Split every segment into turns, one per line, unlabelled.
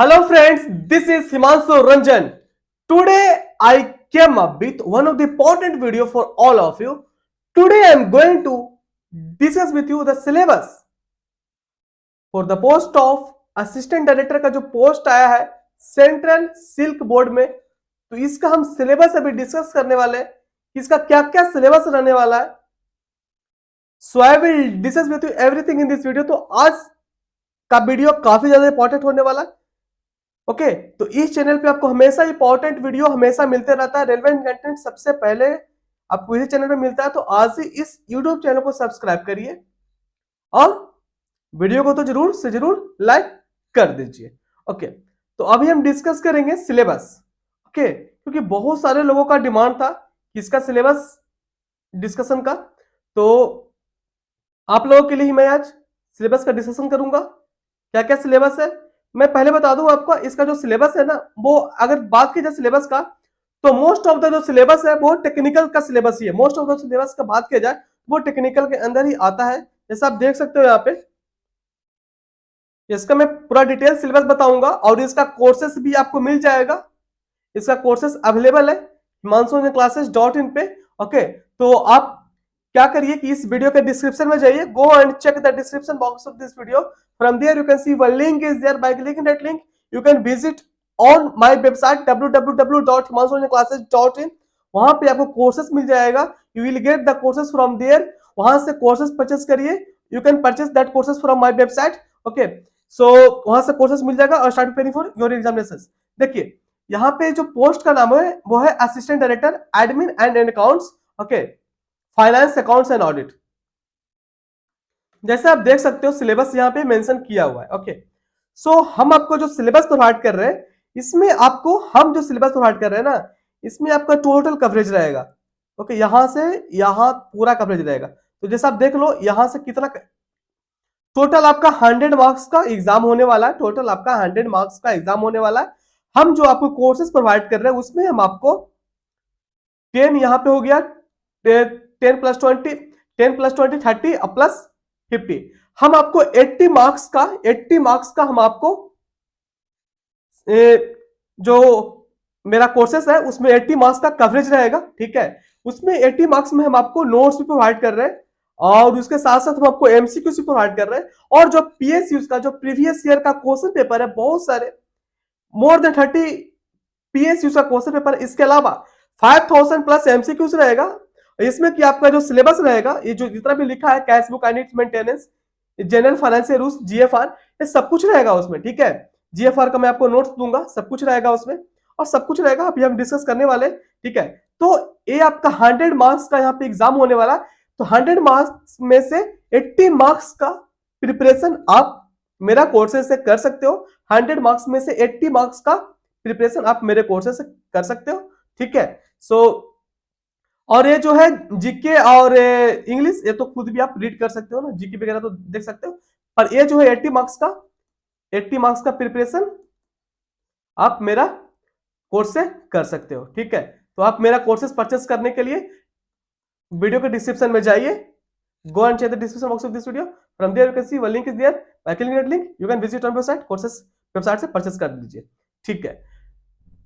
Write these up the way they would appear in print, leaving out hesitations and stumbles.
Hello friends, this is Himanshu Ranjan. Today I came up with one of the important video for all of you. Today I am going to discuss with you the syllabus for the post of assistant director का जो post आया है central silk board में, तो इसका हम syllabus अभी discuss करने वाले हैं। इसका क्या क्या सिलेबस रहने वाला है। So I will discuss with you everything in this video. तो आज का वीडियो काफी ज्यादा इंपॉर्टेंट होने वाला है। ओके तो इस चैनल पे आपको हमेशा इंपॉर्टेंट वीडियो हमेशा मिलते रहता है। रेलेवेंट कंटेंट सबसे पहले आपको इसी चैनल पे मिलता है। तो आज ही इस यूट्यूब चैनल को सब्सक्राइब करिए और वीडियो को तो जरूर से जरूर लाइक कर दीजिए। ओके तो अभी हम डिस्कस करेंगे सिलेबस। ओके क्योंकि बहुत सारे लोगों का डिमांड था कि इसका सिलेबस डिस्कशन का, तो आप लोगों के लिए ही मैं आज सिलेबस का डिस्कशन करूंगा। क्या क्या सिलेबस है मैं पहले बता दूं आपको। इसका जो सिलेबस है ना, वो अगर बात की जाए सिलेबस का, तो मोस्ट ऑफ द जो सिलेबस है वो टेक्निकल का सिलेबस ही है। मोस्ट ऑफ द सिलेबस का बात किया जाए वो टेक्निकल के अंदर ही आता है। जैसा आप देख सकते हो यहाँ पे, इसका मैं पूरा डिटेल सिलेबस बताऊंगा और इसका कोर्सेस भी आपको मिल जाएगा। इसका कोर्सेस अवेलेबल है himanshuclasses.in पे। ओके तो आप क्या करिए कि इस वीडियो के डिस्क्रिप्शन में जाइए, go and check the description box of this video. From there you can see one link is there. By clicking that link you can visit on my website www.himanshuclasses.in। वहां पे आपको courses मिल जाएगा। You will get the courses from there. वहां से courses purchase करिए। You can purchase that courses from my website. Okay so वहां से कोर्सेस मिल जाएगा और start preparing for your examinations. देखिए यहाँ पे जो पोस्ट का नाम है वो है assistant director admin and accounts. Okay finance accounts and audit. जैसे आप देख सकते हो सिलेबस यहाँ पे मेंशन किया हुआ है। ओके सो हम आपको जो सिलेबस प्रोवाइड कर रहे हैं, इसमें आपको हम जो सिलेबस प्रोवाइड कर रहे हैं ना, इसमें आपका टोटल कवरेज रहेगा। ओके यहां से यहां पूरा कवरेज रहेगा। तो जैसा आप देख लो यहां से कितना टोटल आपका 100 मार्क्स का एग्जाम होने वाला है। टोटल आपका 100 मार्क्स का एग्जाम होने वाला है। हम जो आपको कोर्सेज प्रोवाइड कर रहे हैं उसमें हम आपको 10 यहाँ पे हो गया, 10 प्लस 20, 10 प्लस 20 30 प्लस 50। हम आपको 80 मार्क्स का हम आपको जो मेरा कोर्सेस है उसमें 80 मार्क्स का कवरेज रहेगा। ठीक है उसमें 80 मार्क्स में हम आपको नोट्स भी प्रोवाइड कर रहे हैं और उसके साथ साथ हम आपको एमसीक्यू भी प्रोवाइड कर रहे हैं। और जो पीएसयू का जो प्रीवियस ईयर का क्वेश्चन पेपर है, बहुत सारे मोर देन 30 पीएसयू का क्वेश्चन पेपर, इसके अलावा 5000 प्लस एमसीक्यूज रहेगा। इसमें कि आपका जो सिलेबस रहेगा, ये जो जितना भी लिखा है cash book and its maintenance, general financial rules, GFR, ये सब कुछ रहेगा उसमें। ठीक है जीएफआर का मैं आपको नोट्स दूंगा, सब कुछ रहेगा उसमें और सब कुछ रहेगा अभी हम डिस्कस करने वाले। ठीक है तो ये आपका 100 मार्क्स का यहाँ पे एग्जाम होने वाला। तो 100 मार्क्स में से 80 मार्क्स का प्रिपरेशन आप मेरा कोर्सेज से कर सकते हो। 100 मार्क्स में से 80 मार्क्स का प्रिपरेशन आप मेरे कोर्सेज से कर सकते हो। ठीक है सो और ये जो है जीके और इंग्लिश, ये तो खुद भी आप रीड कर सकते हो ना, जीके वगैरह तो देख सकते हो। पर ये जो है 80 मार्क्स का प्रिपरेशन आप मेरा कोर्स से कर सकते हो। ठीक है तो आप मेरा कोर्सेस परचेस करने के लिए वीडियो के डिस्क्रिप्शन में जाइए, go and check the description box of this video. From there you can see one link is there. By clicking that link you can visit on website, courses website से purchase कर लीजिए। ठीक है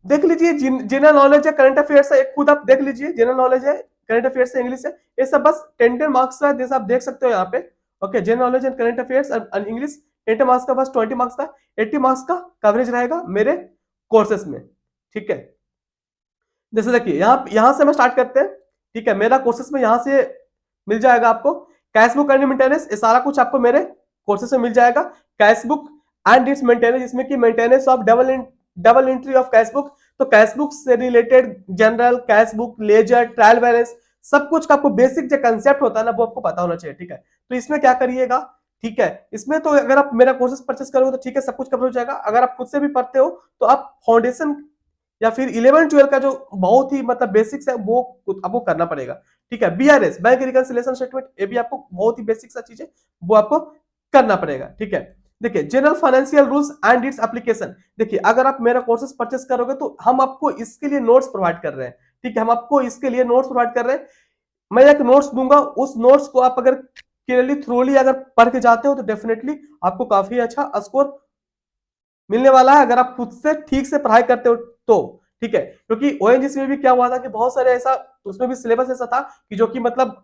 देख लीजिए general knowledge है, current affairs है, खुद आप देख लीजिए। जनरल नॉलेज है, करंट अफेयर्स है, इंग्लिश है, ये सब बस 10 मार्क्स का है, जैसा आप देख सकते हो यहाँ पे। Okay general knowledge and current affairs and English 10 marks का, बस 20 मार्क्स का, 80 मार्क्स का कवरेज रहेगा मेरे कोर्सेस में। ठीक है जैसे देखिए यहां से हम स्टार्ट करते हैं। ठीक है मेरा कोर्सेस में यहां से मिल जाएगा आपको कैश बुक एंड मेंटेनेंस, ये सारा कुछ आपको मेरे कोर्सेस में मिल जाएगा। Cash book and its maintenance, इसमें कि maintenance of double entry of cash book, तो कैश बुक से related general cash book, ledger, trial balance, सब कुछ का आपको बेसिक जो कंसेप्ट होता है ना वो आपको पता होना चाहिए। ठीक है तो इसमें क्या करिएगा, ठीक है इसमें तो अगर आप मेरा कोर्सेस परचेस करोगे तो ठीक है सब कुछ कवर हो जाएगा। अगर आप खुद से भी पढ़ते हो तो आप फाउंडेशन या फिर 11-12 का जो बहुत ही मतलब बेसिक्स है वो आपको करना पड़ेगा। ठीक है बीआरएस, बैंक रिकंसिलिएशन स्टेटमेंट, ये भी आपको बहुत ही बेसिक सा चीज है, वो आपको करना पड़ेगा। ठीक है देखिए general financial rules and its application, देखिए अगर आप मेरा कोर्सेस परचेस करोगे तो हम आपको इसके लिए नोट्स प्रोवाइड कर रहे हैं। ठीक है हम आपको इसके लिए नोट्स प्रोवाइड कर रहे हैं। मैं एक नोट्स दूंगा, उस नोट्स को आप अगर क्लियरली थ्रोली अगर पढ़ के जाते हो तो डेफिनेटली आपको काफी अच्छा स्कोर मिलने वाला है अगर आप खुद से ठीक से पढ़ाई करते हो तो। ठीक है, क्योंकि ओएनजीसी में भी क्या हुआ था कि बहुत सारे ऐसा, उसमें भी सिलेबस ऐसा था कि जो कि मतलब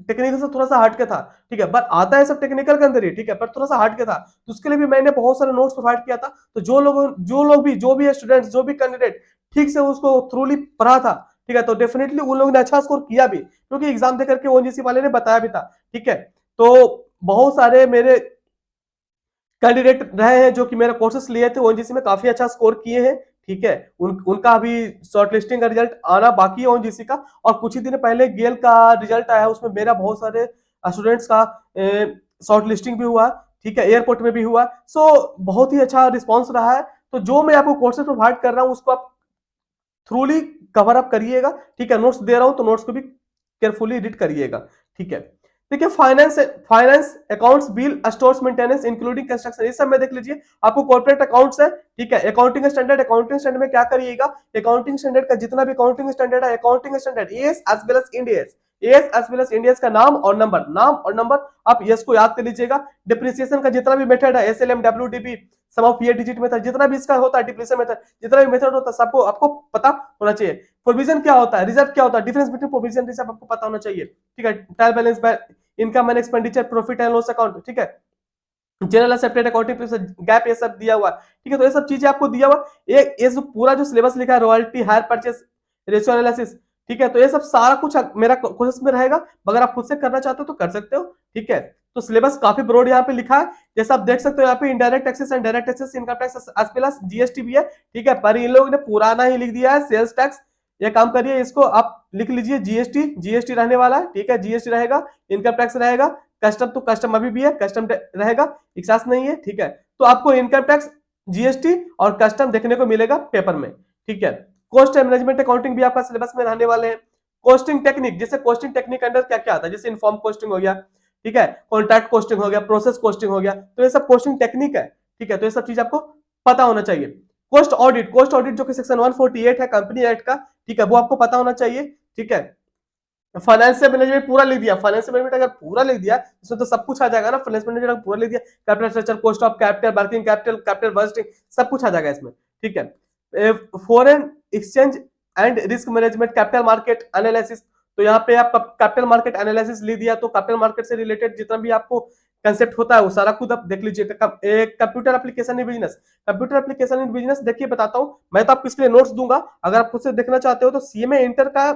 टेक्निकल से थोड़ा सा हट के था। ठीक है, बट आता है सब टेक्निकल के अंदर ही, ठीक है, पर थोड़ा सा हट के था, तो उसके लिए भी मैंने बहुत सारे नोट्स प्रोवाइड किया था। तो जो लोग भी, जो भी स्टूडेंट्स, जो भी कैंडिडेट ठीक से उसको थ्रूली पढ़ा था, ठीक है, तो डेफिनेटली उन लोगों ने अच्छा स्कोर किया भी, क्योंकि एग्जाम दे करके ओएनजीसी वाले ने बताया भी था। ठीक है, तो बहुत सारे मेरे कैंडिडेट रहे हैं जो कि मेरा कोर्सेस लिए थे ओएनजीसी में, काफी अच्छा स्कोर किए हैं। ठीक है, उनका अभी शॉर्ट लिस्टिंग का रिजल्ट आना बाकी है ओएनजीसी का, और कुछ ही दिन पहले गेल का रिजल्ट आया, उसमें मेरा बहुत सारे स्टूडेंट्स का शॉर्ट लिस्टिंग भी हुआ। ठीक है, एयरपोर्ट में भी हुआ। सो बहुत ही अच्छा रिस्पॉन्स रहा है। तो जो मैं आपको कोर्सेज प्रोवाइड कर रहा हूँ उसको आप थ्रूली कवर अप करिएगा। ठीक है, नोट्स दे रहा हूं तो नोट्स को भी केयरफुली रीड करिएगा। ठीक है, देखिए finance, finance accounts, bill, stores maintenance including construction, ये सब में देख लीजिए। आपको कॉर्पोरेट अकाउंट्स है। ठीक है, अकाउंटिंग स्टैंडर्ड, अकाउंटिंग स्टैंडर्ड में क्या करिएगा, अकाउंटिंग स्टैंडर्ड का जितना भी अकाउंटिंग स्टैंडर्ड है, accounting standard AS as well as Ind AS, AS as well as Ind AS का नाम और नंबर, नाम और नंबर आप यस को याद कर लीजिएगा। डिप्रिसिएशन का जितना भी मेथड है, SLM, WDB, sum of PA digit method, जितना भी इसका होता है डिप्रिसिएशन मेथड, जितना भी मेथड होता है सबको आपको पता होना चाहिए। प्रोविजन क्या होता है, रिजर्व क्या होता है, डिफरेंस बिटवीन प्रोविजन रिजर्व आपको पता होना चाहिए। ठीक है, trial balance, income and expenditure, profit and loss account. ठीक है, general accepted accounting principle, gap, ये सब दिया हुआ है। ठीक है, तो ये सब चीजें आपको दिया हुआ। ये जो पूरा जो सिलेबस लिखा है, royalty, hire purchase, ratio analysis, ठीक है, तो ये सब सारा कुछ मेरा कोर्स में रहेगा। अगर आप खुद से करना चाहते हो तो कर सकते हो। ठीक है, तो सिलेबस काफी ब्रॉड यहाँ पे लिखा है, जैसा आप देख सकते हो यहाँ पे indirect taxes and direct taxes, income tax as well as GST भी है। ठीक है, पर इन लोगों ने पुराना ही लिख दिया है, सेल्स टैक्स। ये काम करिए, इसको आप लिख लीजिए जीएसटी, जीएसटी रहने वाला है। ठीक है, जीएसटी रहेगा, इनकम टैक्स रहेगा, कस्टम तो कस्टम अभी भी है, कस्टम रहेगा, एक्सास नहीं है। ठीक है, तो आपको इनकम टैक्स, जीएसटी और कस्टम देखने को मिलेगा पेपर में। ठीक है, कॉस्ट एंड मैनेजमेंट अकाउंटिंग भी आपका सिलेबस में रहने वाले हैं। कॉस्टिंग टेक्निक, जैसे कॉस्टिंग टेक्निक अंदर क्या क्या आता है, जैसे इनफॉर्म कॉस्टिंग हो गया, ठीक है, कॉन्ट्रैक्ट कॉस्टिंग हो गया, प्रोसेस कॉस्टिंग हो गया, तो ये सब कॉस्टिंग टेक्निक है। ठीक है, तो ये सब चीज आपको पता होना चाहिए। कॉस्ट ऑडिट, कॉस्ट ऑडिट जो कि सेक्शन 148 है कंपनी एक्ट का, ठीक है, वो आपको पता होना चाहिए। ठीक है, फाइनेंशियल मैनेजमेंट पूरा लिख दिया, फाइनेंशियल मैनेजमेंट अगर पूरा लिख दिया इसमें तो सब कुछ आ जाएगा ना। फाइनेंशियल मैनेजमेंट अगर पूरा लिख दिया, capital structure, cost of capital, working capital, capital budgeting, सब कुछ आ जाएगा इसमें। ठीक है, foreign exchange and risk management, capital market analysis, तो यहाँ पे आप कैपिटल मार्केट एनालिसिस लिख दिया, तो कैपिटल मार्केट से रिलेटेड जितना भी आपको कंसेप्ट होता है वो सारा खुद आप देख लीजिए। Computer application in business, computer application in business देखिए बताता हूँ मैं, तो आपको इसके लिए नोट्स दूंगा। अगर आप खुद से देखना चाहते हो तो सीएमए इंटर का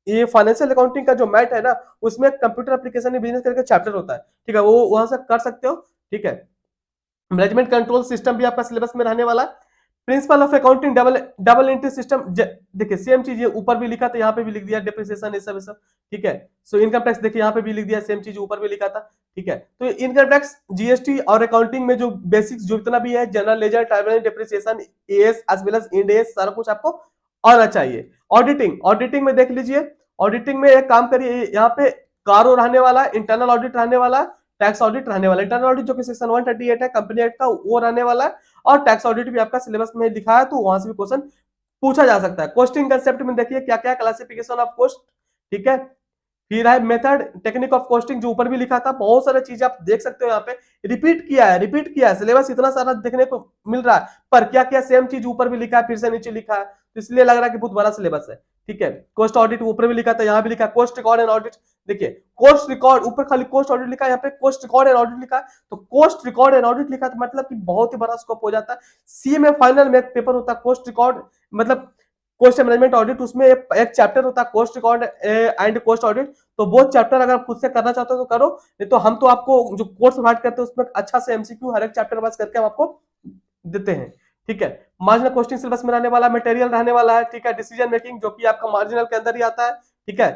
ये फाइनेंशियल अकाउंटिंग का जो मैट है ना, उसमें कंप्यूटर एप्लीकेशन इन बिजनेस करके चैप्टर होता है। ठीक है, वो वहां से कर सकते हो। ठीक है, मैनेजमेंट कंट्रोल सिस्टम भी आपका सिलेबस में रहने वाला है। Principle of accounting, double double entry system, देखिए सेम चीज ऊपर भी लिखा था, यहाँ पे भी लिख दिया, डिप्रिसिएशन ये सब। ठीक है, सो इनकम टैक्स देखिए यहाँ पे भी लिख दिया, सेम चीज ऊपर भी लिखा था। ठीक है, तो इनकम टैक्स, जीएसटी और अकाउंटिंग में जो बेसिक्स जो इतना भी है, general ledger, trial, depreciation, AS as well as Ind AS, सारा कुछ आपको आना चाहिए। ऑडिटिंग, ऑडिटिंग में देख लीजिए, ऑडिटिंग में एक काम करिए, यहाँ पे कारो रहने वाला है, इंटरनल ऑडिट रहने वाला है, टैक्स ऑडिट रहने वाला है। इंटरनल ऑडिट जो कि सेक्शन 138 है कंपनी एक्ट का, वो रहने वाला है, और टैक्स ऑडिट भी आपका सिलेबस में लिखा है, तो वहां से भी क्वेश्चन पूछा जा सकता है। कॉस्टिंग कंसेप्ट में देखिए क्या क्या, क्लासिफिकेशन ऑफ कॉस्ट, ठीक है, फिर है मेथड, टेक्निक ऑफ कॉस्टिंग जो ऊपर भी लिखा था, बहुत सारी चीजें आप देख सकते हो यहाँ पे, रिपीट किया है सिलेबस, इतना सारा देखने को मिल रहा है, पर क्या क्या सेम चीज ऊपर भी लिखा है, फिर से नीचे लिखा है, तो इसलिए लग रहा है कि बहुत बड़ा सिलेबस है। ठीक है, कॉस्ट ऑडिट ऊपर भी लिखा था, यहाँ भी लिखा है, कॉस्ट रिकॉर्ड एंड ऑडिट, देखिए कॉस्ट रिकॉर्ड ऊपर खाली कॉस्ट ऑडिट लिखा है, यहाँ पे कॉस्ट रिकॉर्ड एंड ऑडिट लिखा है, तो कॉस्ट रिकॉर्ड एंड ऑडिट लिखा है, तो मतलब कि बहुत ही बड़ा स्कोप हो जाता है। सी में फाइनल में एक पेपर होता है कॉस्ट रिकॉर्ड, मतलब कॉस्ट मैनेजमेंट ऑडिट, उसमें एक चैप्टर होता है cost record and cost audit, तो वो चैप्टर अगर आप खुद से करना चाहते हो तो करो, नहीं तो हम तो आपको जो कोर्स प्रोवाइड करते हैं उसमें अच्छा से एमसीक्यू हर एक चैप्टर वाइज करके हम आपको देते हैं। ठीक है, मार्जिनल कॉस्टिंग सिलेबस में रहने वाला, मटेरियल रहने वाला है। ठीक है, डिसीजन मेकिंग जो कि आपका मार्जिनल के अंदर ही आता है। ठीक है,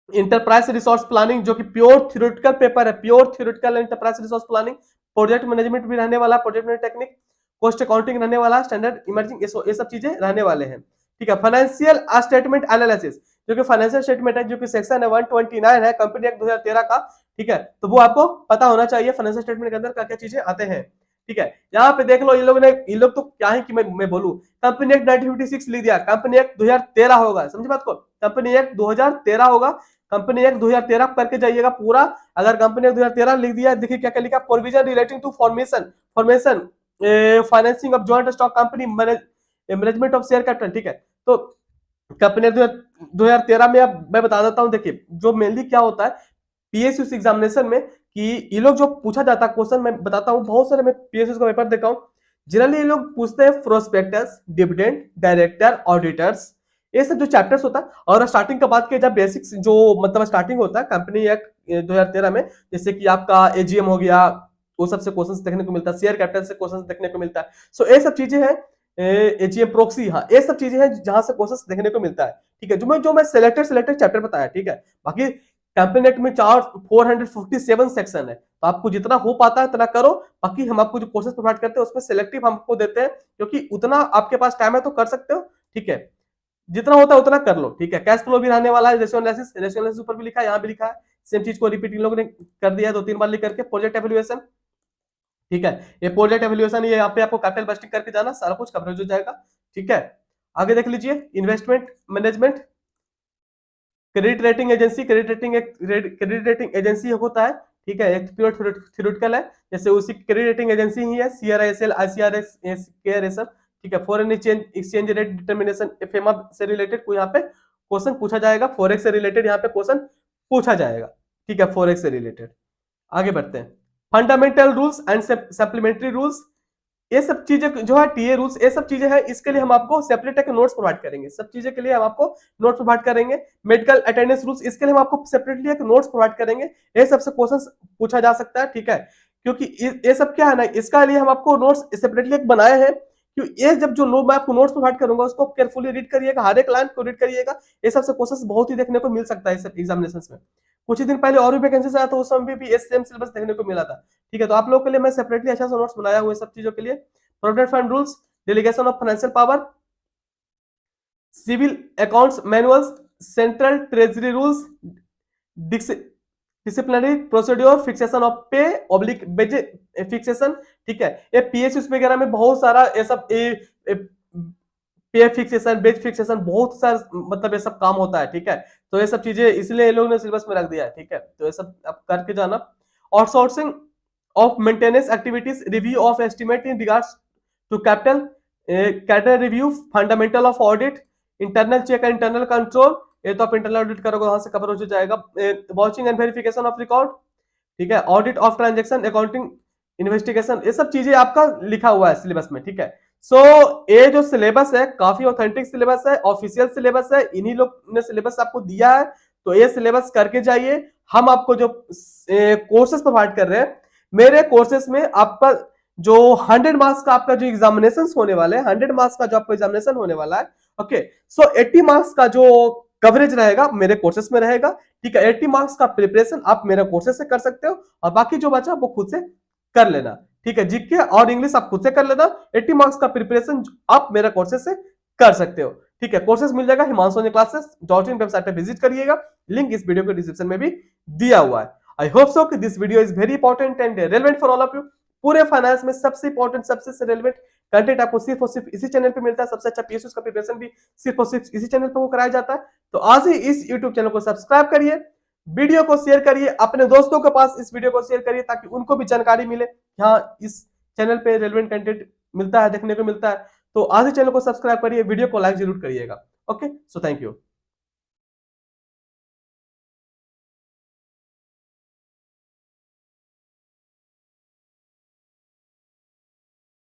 इंटरप्राइज रिसोर्स प्लानिंग जो कि प्योर थ्योरेटिकल पेपर है, pure theoretical enterprise resource planning, project management भी रहने वाला, project management technique, cost accounting रहने वाला, स्टैंडर्ड इमर्जिंग, ये सब चीजें रहने वाले हैं। ठीक है, फाइनेंशियल स्टेटमेंट एनालिसिस जो कि फाइनेंशियल स्टेटमेंट है, जो कि सेक्शन 129 है कंपनी एक्ट 2013 का। ठीक है, तो वो आपको पता होना चाहिए फाइनेंशियल स्टेटमेंट के अंदर क्या क्या चीजें आते हैं। ठीक है, यहाँ पे देख लो, ये लोग तो क्या है कि मैं बोलूं, कंपनी एक्ट 1956 लिख दिया, कंपनी एक्ट 2013 होगा, समझे बात को, कंपनी एक्ट 2013 होगा, कंपनी एक्ट 2013 करके जाइएगा पूरा। अगर कंपनी एक्ट 2013 लिख दिया, देखिए क्या क्या लिखा, provision relating to formation, formation financing of joint stock company, management of share capital, ठीक है। तो कंपनी 2013 में, अब मैं बता देता हूं, देखिए जो मेनली क्या होता है पीएसयू एग्जामिनेशन में, कि ये लोग जो पूछा जाता है क्वेश्चन, मैं बताता हूं, बहुत सारे मैं पीएसयू का पेपर देखा हूं, जनरली ये लोग पूछते हैं प्रोस्पेक्टस, डिविडेंड, डायरेक्टर, ऑडिटर्स, ये सब जो चैप्टर्स होता है। और स्टार्टिंग का बात किया जाए, बेसिक्स जो मतलब स्टार्टिंग होता है कंपनी एक्ट 2013 में, जैसे कि आपका एजीएम हो गया, वो सबसे क्वेश्चंस देखने को मिलता है, शेयर कैपिटल से क्वेश्चंस देखने को मिलता है। सो ये सब चीजें हैं, एजीएम प्रोक्सी, हाँ ये सब चीजें हैं जहां से क्वेश्चंस देखने को मिलता है, ठीक है। जो मैं सिलेक्टेड चैप्टर बताया, ठीक है। बाकी कंपनी एक्ट में 447 सेक्शन है, तो आपको जितना हो पाता है उतना करो। बाकी हम आपको जो कोर्सेज प्रोवाइड करते हैं उसमें सिलेक्टिव हमको देते हैं, क्योंकि उतना आपके पास टाइम है तो कर सकते हो, ठीक है। जितना होता है उतना कर लो, ठीक है। कैश फ्लो भी रहने वाला है, रेशियो एनालिसिस ऊपर भी लिखा है, यहाँ भी लिखा है, सेम चीज को रिपीट इन लोगों ने कर दिया है 2-3 बार लिख करके। प्रोजेक्ट एवेल्युएशन, ठीक है, ये प्रोजेक्ट एवेल्युएशन, ये यहाँ पे आपको कैपिटल बस्टिंग करके जाना, सारा कुछ कवरेज हो जाएगा, ठीक है। आगे देख लीजिए, investment management, credit rating agency होता है, ठीक है, एक प्योर थ्योरेटिकल है, जैसे उसी क्रेडिट रेटिंग एजेंसी ही है, सीआरआईएसएल, आईसीआरएस, केयर, ये सब, ठीक है। फॉरेन एक्सचेंज रेट डिटर्मिनेशन, एफएमआ से रिलेटेड कोई यहाँ पे क्वेश्चन पूछा जाएगा, फॉरेक्स से रिलेटेड यहाँ पे क्वेश्चन पूछा जाएगा, ठीक है, फॉरेक्स से रिलेटेड। आगे बढ़ते हैं, fundamental rules and supplementary rules, ये सब चीजें जो है टीए रूल्स, ये सब चीजें हैं, इसके लिए हम आपको सेपरेट एक नोट्स प्रोवाइड करेंगे, सब चीजें के लिए हम आपको नोट्स प्रोवाइड करेंगे। मेडिकल अटेंडेंस रूल्स, इसके लिए हम आपको सेपरेटली एक नोट्स प्रोवाइड करेंगे, ये सबसे क्वेश्चन पूछा जा सकता है, ठीक है। क्योंकि ये सब क्या है ना, इसका लिए हम आपको नोट्स सेपरेटली एक बनाए हैं, क्योंकि ये जब जो मैं आपको नोट्स प्रोवाइड करूंगा उसको केयरफुली रीड करिएगा, हर एक लाइन को रीड करिएगा, ये सबसे क्वेश्चन बहुत ही देखने को मिल सकता है एग्जामिनेशन में। कुछ ही दिन पहले और भी वैकेंसी आया था, उस समय भी सेम सिलेबस देखने को मिला था, ठीक है। तो आप लोगों के लिए मैं सेपरेटली अच्छा सा नोट्स बनाया हुआ है सब चीजों के लिए। Provident fund rules, delegation of financial power, civil accounts manuals, central treasury rules, disciplinary procedure, fixation of pay oblique pay fixation, ठीक है। ये पीएसयू वगैरह में बहुत सारा ये सब पे फिक्सेशन, बेज फिक्सेशन, बहुत सारा मतलब ये सब काम होता है, ठीक है। तो ये सब चीजें इसलिए लोग ने सिलेबस में रख दिया है, ठीक है। तो ये सब आप करके जाना। Outsourcing of maintenance activities, review of estimate in regards to capital review, fundamental of audit, internal check and internal control, ये तो आप इंटरनल ऑडिट करोगे वहां से कवर हो जाएगा। Watching and verification of record, ठीक है, audit of transaction, accounting, investigation, ये सब चीजें आपका लिखा हुआ है सिलेबस में, ठीक है। सो ये जो सिलेबस है काफी ऑथेंटिक सिलेबस है, ऑफिशियल सिलेबस है, इन्हीं लोग ने सिलेबस आपको दिया है, तो ये सिलेबस करके जाइए। हम आपको जो कोर्सेज प्रोवाइड कर रहे हैं, मेरे कोर्सेज में आपका जो 100 मार्क्स का आपका जो एग्जामिनेशन होने वाले हैं, 100 मार्क्स का जो आपका एग्जामिनेशन होने वाला है, ओके। सो 80 मार्क्स का जो कवरेज रहेगा मेरे कोर्सेज में रहेगा, ठीक है। 80 मार्क्स का प्रिपरेशन आप मेरे कोर्सेज से कर सकते हो, और बाकी जो बचा वो खुद से कर लेना, ठीक है। जीके और इंग्लिश आप खुद से कर लेना, 80 मार्क्स का प्रिपरेशन आप मेरे कोर्सेज से कर सकते हो, ठीक है। कोर्सेज मिल जाएगा himansuniClasses.in वेबसाइट पे विजिट करिएगा, लिंक इस वीडियो के डिस्क्रिप्शन में भी दिया हुआ है। आई होप सो कि this video is very important and relevant for all of you. पूरे फाइनेंस में सबसे इंपॉर्टेंट, सबसे रेलेवेंट कंटेंट आपको सिर्फ और सिर्फ इसी चैनल पे मिलता है। सबसे अच्छा पीएसयू का प्रिपरेशन भी सिर्फ और सिर्फ इसी चैनल पे वो कराया जाता है। तो आज ही इस यूट्यूब चैनल को सब्सक्राइब करिए, वीडियो को शेयर करिए, अपने दोस्तों के पास इस वीडियो को शेयर करिए, ताकि उनको भी जानकारी मिले, हाँ इस चैनल पे रेलेवेंट कंटेंट मिलता है, देखने को मिलता है। तो आज ही चैनल को सब्सक्राइब करिए, वीडियो को लाइक जरूर करिएगा। Okay, so thank you.